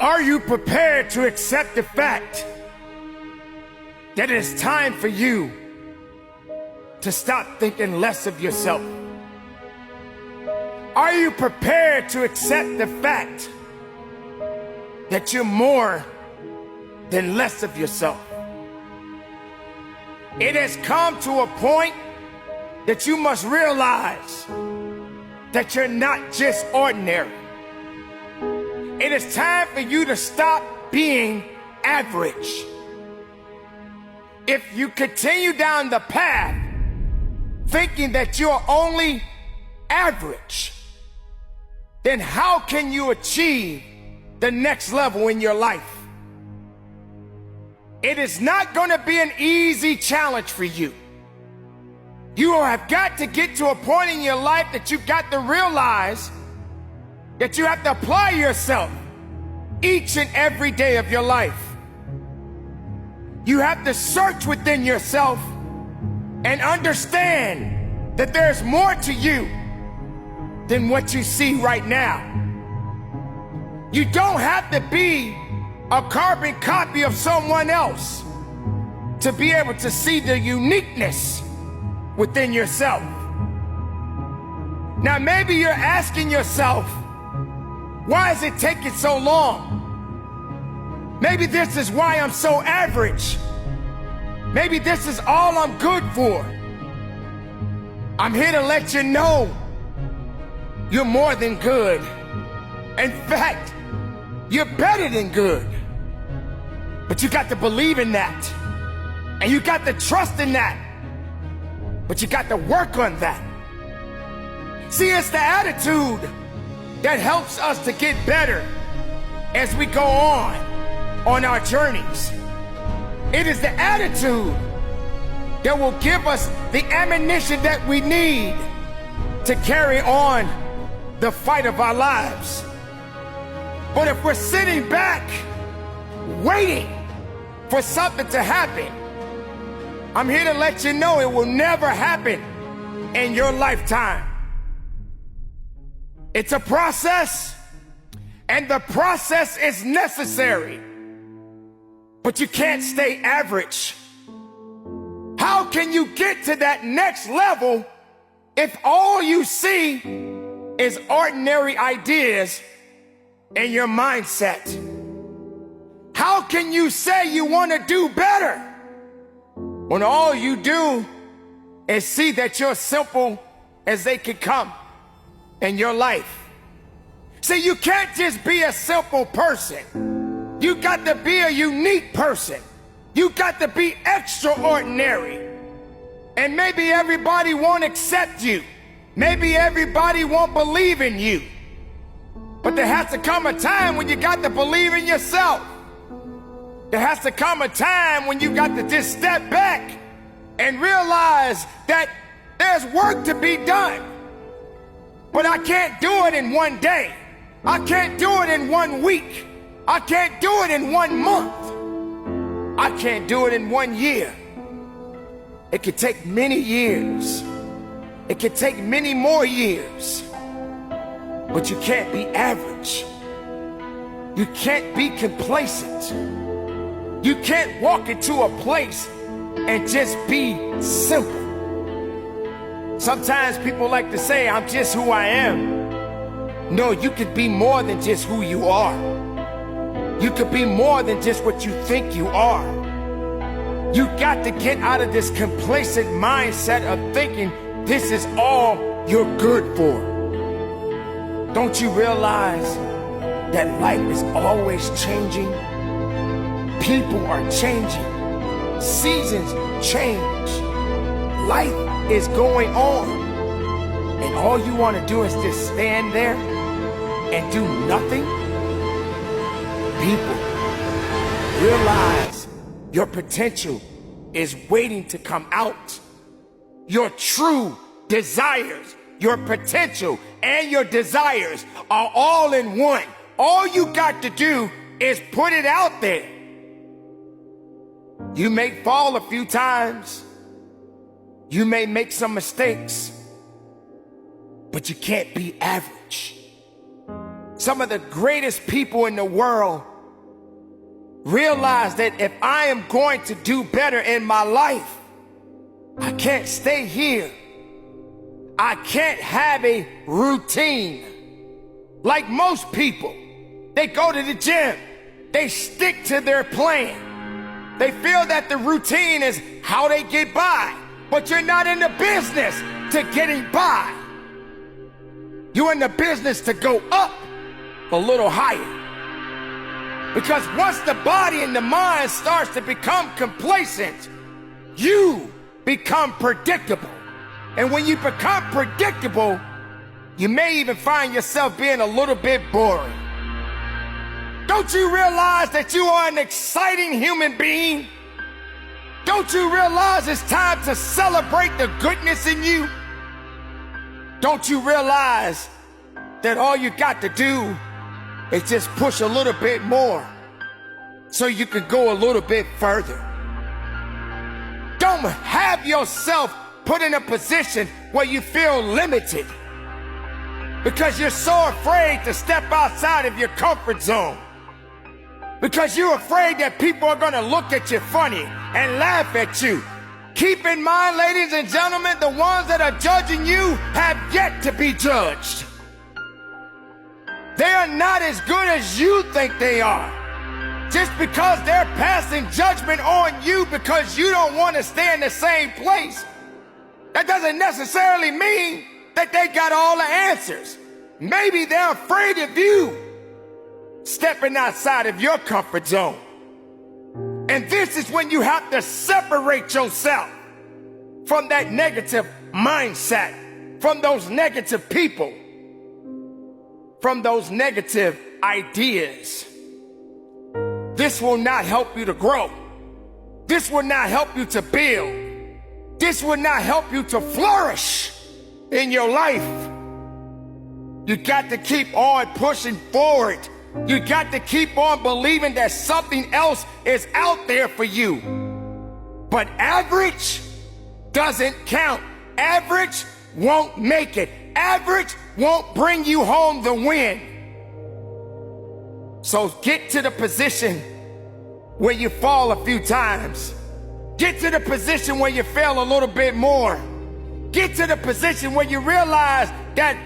Are you prepared to accept the fact that it's time for you to stop thinking less of yourself? Are you prepared to accept the fact that you're more than less of yourself? It has come to a point that you must realize that you're not just ordinary. It is time for you to stop being average. If you continue down the path thinking that you're only average, then how can you achieve the next level in your life? It is not going to be an easy challenge for you. You have got to get to a point in your life that you've got to realize that you have to apply yourself each and every day of your life. You have to search within yourself and understand that there's more to you than what you see right now. You don't have to be a carbon copy of someone else to be able to see the uniqueness within yourself. Now, maybe you're asking yourself, why is it taking so long? Maybe this is why I'm so average. Maybe this is all I'm good for. I'm here to let you know you're more than good. In fact, you're better than good. But you got to believe in that. And you got to trust in that. But you got to work on that. See, it's the attitude that helps us to get better as we go on our journeys. It is the attitude that will give us the ammunition that we need to carry on the fight of our lives. But if we're sitting back, waiting for something to happen, I'm here to let you know it will never happen in your lifetime. It's a process, and the process is necessary. But you can't stay average. How can you get to that next level if all you see is ordinary ideas in your mindset? How can you say you want to do better when all you do is see that you're simple as they could come in your life? See, you can't just be a simple person. You got to be a unique person. You got to be extraordinary. And maybe everybody won't accept you. Maybe everybody won't believe in you. But there has to come a time when you got to believe in yourself. There has to come a time when you got to just step back and realize that there's work to be done. But I can't do it in one day. I can't do it in 1 week. I can't do it in 1 month. I can't do it in 1 year. It could take many years. It could take many more years. But you can't be average. You can't be complacent. You can't walk into a place and just be simple. Sometimes people like to say, I'm just who I am. No, you could be more than just who you are. You could be more than just what you think you are. You got to get out of this complacent mindset of thinking this is all you're good for. Don't you realize that life is always changing? People are changing. Seasons change. Life is going on. And all you want to do is just stand there and do nothing? People, realize your potential is waiting to come out. Your true desires, your potential and your desires are all in one. All you got to do is put it out there. You may fall a few times. You may make some mistakes, but you can't be average. Some of the greatest people in the world Realize that if I am going to do better in my life, I can't stay here. I can't have a routine. Like most people, they go to the gym. They stick to their plan. They feel that the routine is how they get by. But you're not in the business to getting by. You're in the business to go up a little higher. Because once the body and the mind starts to become complacent, you become predictable. And when you become predictable, you may even find yourself being a little bit boring. Don't you realize that you are an exciting human being? Don't you realize it's time to celebrate the goodness in you? Don't you realize that all you got to do is just push a little bit more so you can go a little bit further? Don't have yourself put in a position where you feel limited because you're so afraid to step outside of your comfort zone. Because you're afraid that people are going to look at you funny and laugh at you. Keep in mind, ladies and gentlemen, the ones that are judging you have yet to be judged. They are not as good as you think they are. Just because they're passing judgment on you because you don't want to stay in the same place, that doesn't necessarily mean that they got all the answers. Maybe they're afraid of you stepping outside of your comfort zone. And this is when you have to separate yourself from that negative mindset, from those negative people, from those negative ideas. This will not help you to grow. This will not help you to build. This will not help you to flourish in your life. You got to keep on pushing forward. You got to keep on believing that something else is out there for you. But average doesn't count. Average won't make it. Average won't bring you home the win. So get to the position where you fall a few times. Get to the position where you fail a little bit more. Get to the position where you realize that